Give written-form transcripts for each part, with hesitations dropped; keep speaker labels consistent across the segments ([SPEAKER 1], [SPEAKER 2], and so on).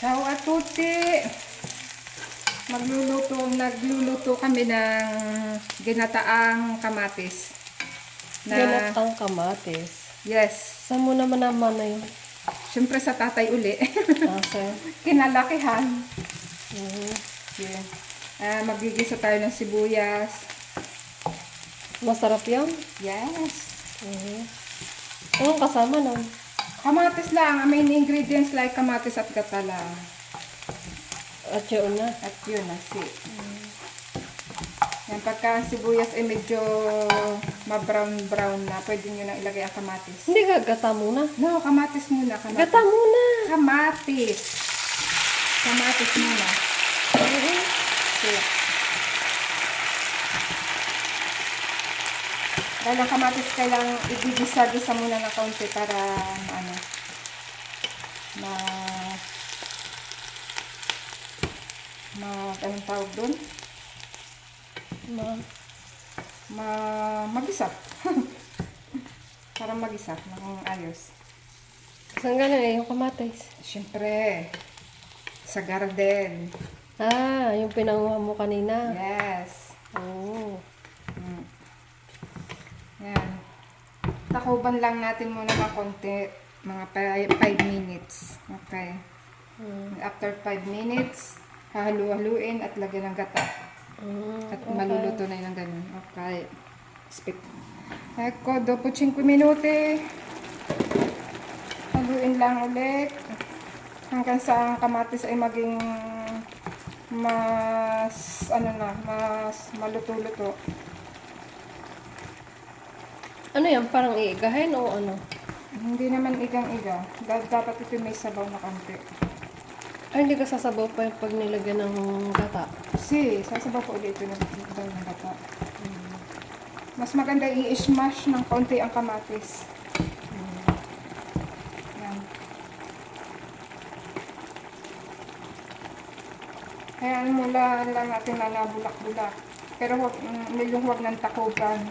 [SPEAKER 1] Ciao a tutti! Nagluluto kami ng ginataang kamatis.
[SPEAKER 2] Ginatang kamatis.
[SPEAKER 1] Yes,
[SPEAKER 2] Saan mo naman na yun?
[SPEAKER 1] syempre sa tatay uli.
[SPEAKER 2] Sir.
[SPEAKER 1] Kinalakihan.
[SPEAKER 2] Mhm.
[SPEAKER 1] Yeah. Magigisa tayo ng sibuyas.
[SPEAKER 2] Masarap yan?
[SPEAKER 1] Yes.
[SPEAKER 2] Mhm. Anong kasama nun?
[SPEAKER 1] Kamatis lang. Ang main ingredients like kamatis at gata lang.
[SPEAKER 2] At yun na.
[SPEAKER 1] At yun, nasi. Yan, pagka ang sibuyas ay medyo ma-brown-brown na, pwede nyo nang ilagay ang kamatis.
[SPEAKER 2] Hindi gagata muna.
[SPEAKER 1] No, kamatis muna. Kamatis.
[SPEAKER 2] Gata muna.
[SPEAKER 1] Kamatis. Kamatis muna.
[SPEAKER 2] Mhm.
[SPEAKER 1] Yeah. Dahil ang kamatis kailangang igigisa-gisa muna ng kaunti para anong tawag doon? Magisa. Para magisa ng ayos.
[SPEAKER 2] Saan galing yung kamatis?
[SPEAKER 1] Siyempre, sa garden.
[SPEAKER 2] Yung pinanguha mo kanina.
[SPEAKER 1] Yes.
[SPEAKER 2] Oh.
[SPEAKER 1] Yan. Takuban lang natin muna ng konti. Mga 5 minutes. Okay. After 5 minutes, hahalu-haluin at lagyan ng gata. At
[SPEAKER 2] Okay.
[SPEAKER 1] maluluto na yun ng ganun. Okay. Speak. Ecco, dopo 5 minuti, haluin lang ulit. Hanggang sa ang kamatis ay maging mas maluto-luto.
[SPEAKER 2] Ano yan? Parang iigahin o ano?
[SPEAKER 1] Hindi naman igang-iga. Dapat ito may sabaw na konti.
[SPEAKER 2] Hindi ka sasabaw pa yung pag nilagyan ng gata.
[SPEAKER 1] Kasi, sasabaw ko ulit ito ng gata. Mas maganda i-smash ng konti ang kamatis. Yan. Kaya mula lang natin na nabulak-bulak. Pero huwag ng takuban.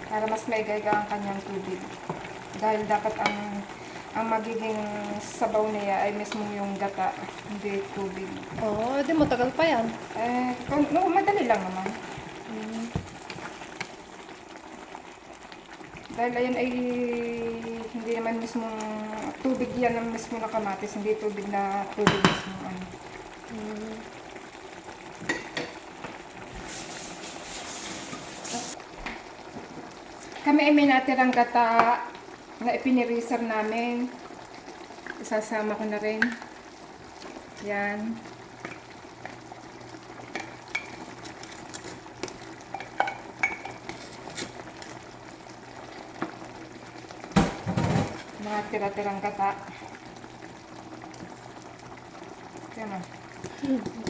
[SPEAKER 1] Para mas maigay ang kanyang tubig. Dahil dapat ang magiging sabaw niya ay mismo yung gata, hindi tubig.
[SPEAKER 2] Oo, di matagal pa yan.
[SPEAKER 1] Madali lang naman. Dahil ayun ay hindi naman mismo tubig yan ang mismo na kamatis, hindi tubig mismo. Kami ay may natirang gata na ipinireserve namin. Isasama ko na rin. Yan. Mga tira-tirang gata. Yan o.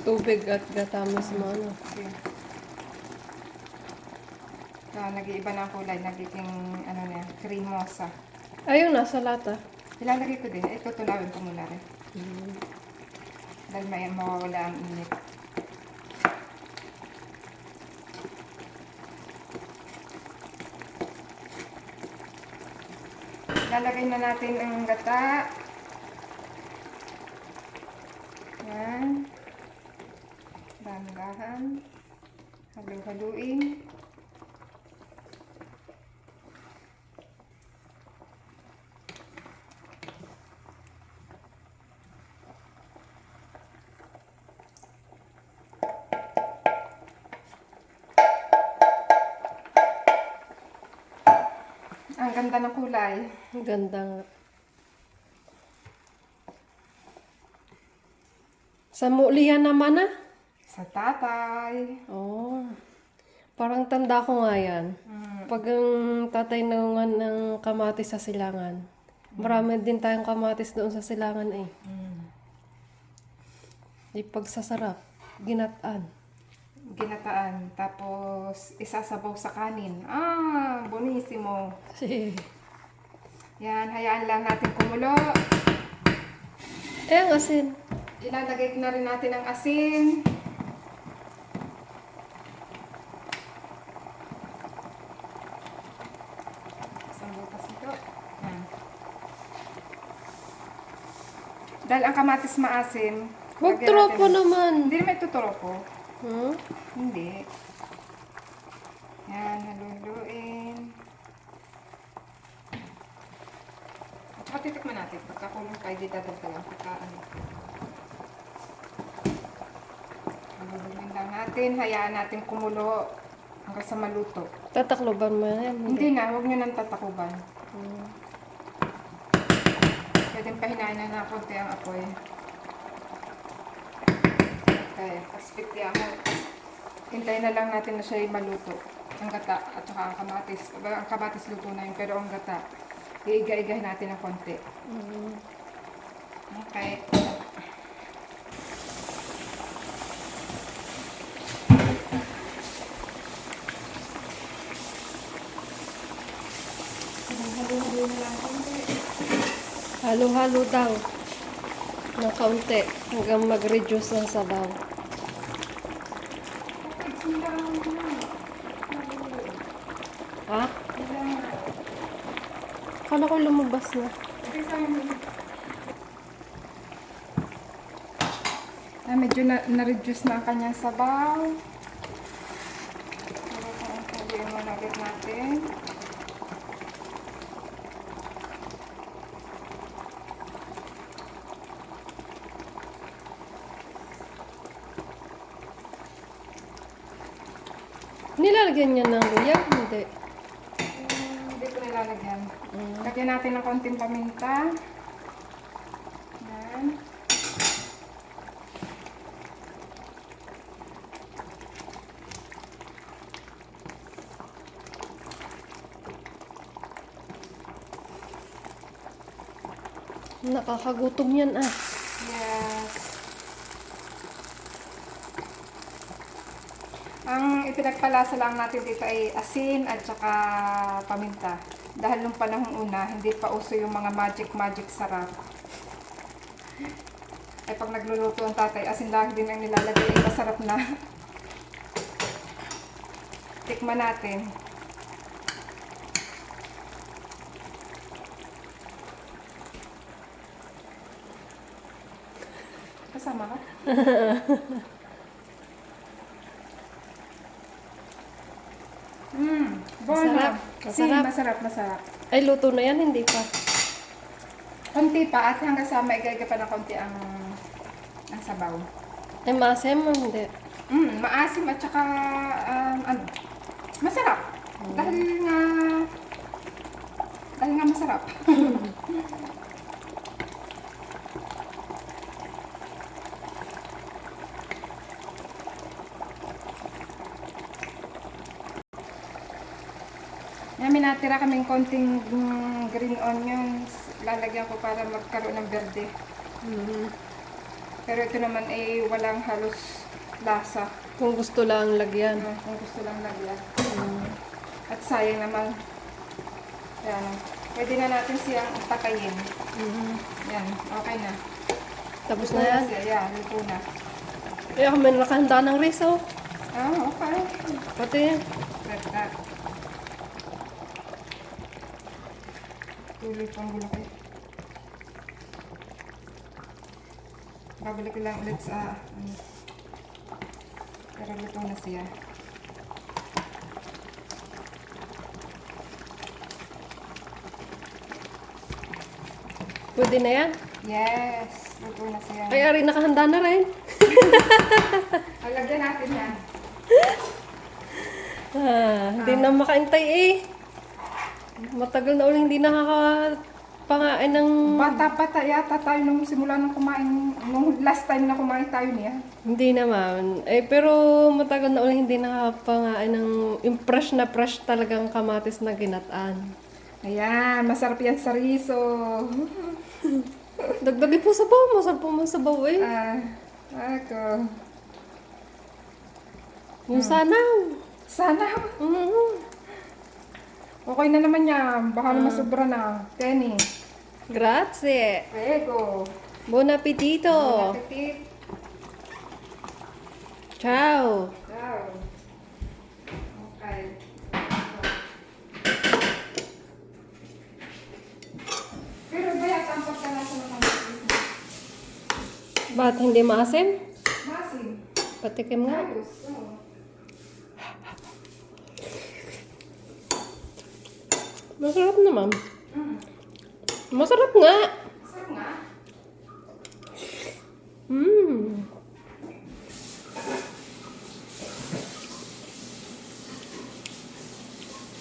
[SPEAKER 2] Tubig at gata mismo. Ano?
[SPEAKER 1] Okay. Nag-iiba na ang kulay. Nagiging cremosa.
[SPEAKER 2] Ayun, nasa lata.
[SPEAKER 1] Ilalagay ko din. Ito tunawin ko muna rin. Dahil may mawawala ang init. Lalagay na natin ang gata. Yan. Dahan-dahan. Halu-haluin. Ang ganda ng kulay.
[SPEAKER 2] Ang ganda nga. Sa mulihan naman
[SPEAKER 1] Sa tatay.
[SPEAKER 2] Oh. Parang tanda ko nga yan. Pag ang tatay nangungan ng kamatis sa silangan. Marami din tayong kamatis doon sa silangan eh. Di pagsasarap. Ginataan.
[SPEAKER 1] Ginataan. Tapos, isasabaw sa kanin. Bonissimo. Yan, hayaan lang natin kumulo.
[SPEAKER 2] Ang asin.
[SPEAKER 1] Ilalagay na rin natin ang asin. Isang butas ito. Yan. Dahil ang kamatis maasim.
[SPEAKER 2] Huwag
[SPEAKER 1] lagyan
[SPEAKER 2] tropo
[SPEAKER 1] natin-
[SPEAKER 2] naman.
[SPEAKER 1] Hindi naman ito tropo.
[SPEAKER 2] Hmm?
[SPEAKER 1] Hindi. Yan, haluluin. At saka titikman natin. Pagkakulong pa, hindi dadagdagan. Pagka ano. Haluluin lang natin. Hayaan natin kumulo hanggang sa maluto.
[SPEAKER 2] Tatakloban mo yan.
[SPEAKER 1] Hindi na, huwag nyo nang tatakuban.
[SPEAKER 2] Hmm.
[SPEAKER 1] Pwedeng pahinain na ng konti ang apoy. Okay, paspitya mo. Hintayin na lang natin na siya maluto. Ang gata at saka ang kamatis. Ang kamatis luto na yun, pero ang gata, iiga-igahin natin ng konti.
[SPEAKER 2] Hmm.
[SPEAKER 1] Okay. Halo-halo na lang konti.
[SPEAKER 2] Halo-halo daw. Ng kaunti. Hanggang mag-reduce ng sabaw. Ha? Kala ko lumabas na.
[SPEAKER 1] Medyo na-reduce na ang kanyang sabaw. Haluin mo na ulit natin.
[SPEAKER 2] Nilalagyan niya ng luya? Hindi.
[SPEAKER 1] Hindi ko nilalagyan. Lagyan natin ng konting paminta. Yan.
[SPEAKER 2] Nakakagutom yan ah.
[SPEAKER 1] Yes. Ang ipinagpalasa lang natin dito ay asin at saka paminta. Dahil nung panahong una, hindi pa uso yung mga magic sarap. Ay pag nagluluto ang tatay, asin lang din ang nilalagay, ay masarap na. Tikman natin. Kasama ka? Bono.
[SPEAKER 2] Masarap. Masarap.
[SPEAKER 1] Masarap, masarap.
[SPEAKER 2] Ay, luto na yan, hindi pa.
[SPEAKER 1] Konti pa at hanggang sa maigay pa ng konti ang sabaw.
[SPEAKER 2] Ay, maasim, hindi.
[SPEAKER 1] Maasim at saka masarap. Dahil nga masarap. May natira kaming konting green onions. Lalagyan ko para magkaroon ng berde. Pero ito naman ay walang halos lasa.
[SPEAKER 2] Kung gusto lang lagyan.
[SPEAKER 1] Kung gusto lang lagyan. At sayang naman. Yan. Pwede na natin siyang patayin. Yan. Okay na.
[SPEAKER 2] Tapos
[SPEAKER 1] Luto
[SPEAKER 2] na yan.
[SPEAKER 1] siya. Yan. Luto na.
[SPEAKER 2] Ay, ako may nakahanda ng rice, oh.
[SPEAKER 1] Okay.
[SPEAKER 2] Pati yan.
[SPEAKER 1] That. Tuloy pang gulo kayo. Babalik ko lang ulit sa pero luto na siya.
[SPEAKER 2] Pwede na yan.
[SPEAKER 1] Yes, luto na siya.
[SPEAKER 2] Ay, ari, nakahanda na rin.
[SPEAKER 1] Lagyan natin yan.
[SPEAKER 2] Hindi na makaintay eh. Matagal na ulit hindi nakakapangain ng...
[SPEAKER 1] Bata yata tayo nung simula nung kumain, nung last time na kumain tayo niya.
[SPEAKER 2] Hindi naman. Eh, pero matagal na ulit hindi nakakapangain ng fresh na fresh talagang kamatis na ginataan.
[SPEAKER 1] Ayan, masarap yan sa riso.
[SPEAKER 2] Dagdagin po sabaw. Masarap po masabaw eh.
[SPEAKER 1] Ako.
[SPEAKER 2] Yung sanaw.
[SPEAKER 1] Sana. Okay na naman yan. Baka naman sobra na. Tenny.
[SPEAKER 2] Grazie.
[SPEAKER 1] Prego.
[SPEAKER 2] Buon appetito.
[SPEAKER 1] Bon appetit.
[SPEAKER 2] Ciao.
[SPEAKER 1] Ciao. Okay. Pero ba yata ang pagkalasa ng kamatis?
[SPEAKER 2] Ba't hindi maasim?
[SPEAKER 1] Masin.
[SPEAKER 2] Patikim nga.
[SPEAKER 1] Ayos. Oo.
[SPEAKER 2] Masarap naman.
[SPEAKER 1] Mm.
[SPEAKER 2] Masarap nga.
[SPEAKER 1] Sarap nga.
[SPEAKER 2] Mmm.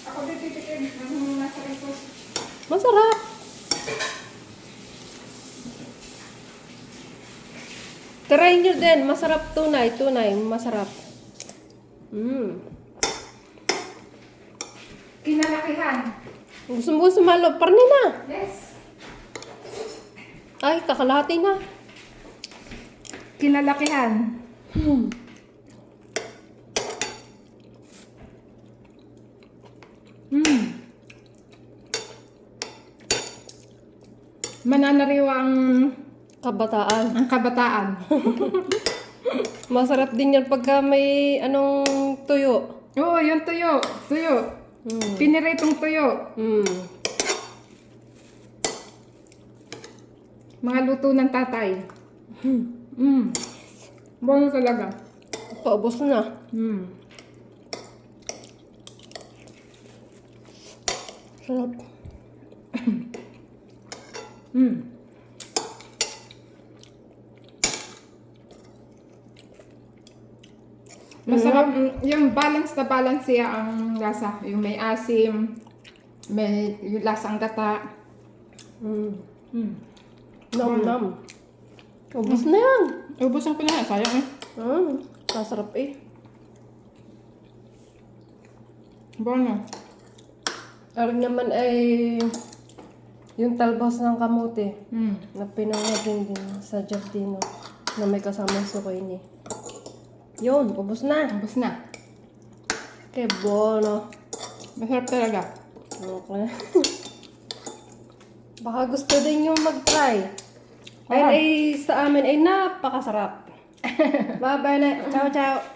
[SPEAKER 1] Ako din titikim ng nasa ito.
[SPEAKER 2] Masarap. Try nyo din. Masarap tunay. Tunay. Masarap. Mmm.
[SPEAKER 1] Kinalakihan.
[SPEAKER 2] Gusto mo sumalo. Parni na.
[SPEAKER 1] Yes.
[SPEAKER 2] Ay, kakalahati na.
[SPEAKER 1] Kinalakihan. Mm. Mananariwa
[SPEAKER 2] Kabataan.
[SPEAKER 1] ang kabataan.
[SPEAKER 2] Masarap din yan pagka may anong tuyo.
[SPEAKER 1] Oo, yung tuyo. Tuyo.
[SPEAKER 2] Mm.
[SPEAKER 1] Piniritong tuyo.
[SPEAKER 2] Mm.
[SPEAKER 1] Mga luto ng tatay. Mm. Bono talaga.
[SPEAKER 2] Paubos na.
[SPEAKER 1] Mm.
[SPEAKER 2] Sarap.
[SPEAKER 1] Mm. Masarap. Yung balance na balance siya ang lasa. Yung may asim, may yung lasang gata.
[SPEAKER 2] Mm.
[SPEAKER 1] Mm.
[SPEAKER 2] Nam-nam. Ubos na yan.
[SPEAKER 1] Ubusan ko na yan. Sayang eh.
[SPEAKER 2] Masarap eh.
[SPEAKER 1] Bono.
[SPEAKER 2] Arin naman ay yung talbos ng kamote
[SPEAKER 1] Mm.
[SPEAKER 2] na pinangatin din sa Giardino na may kasamang sukoyni. Yun, ubos na.
[SPEAKER 1] Ubus na.
[SPEAKER 2] Que bono.
[SPEAKER 1] Masarap talaga.
[SPEAKER 2] Okay. Baka gusto din yung mag-try. Ayun
[SPEAKER 1] Ah.
[SPEAKER 2] ay sa amin ay napakasarap. Bye-bye na. Ciao, ciao.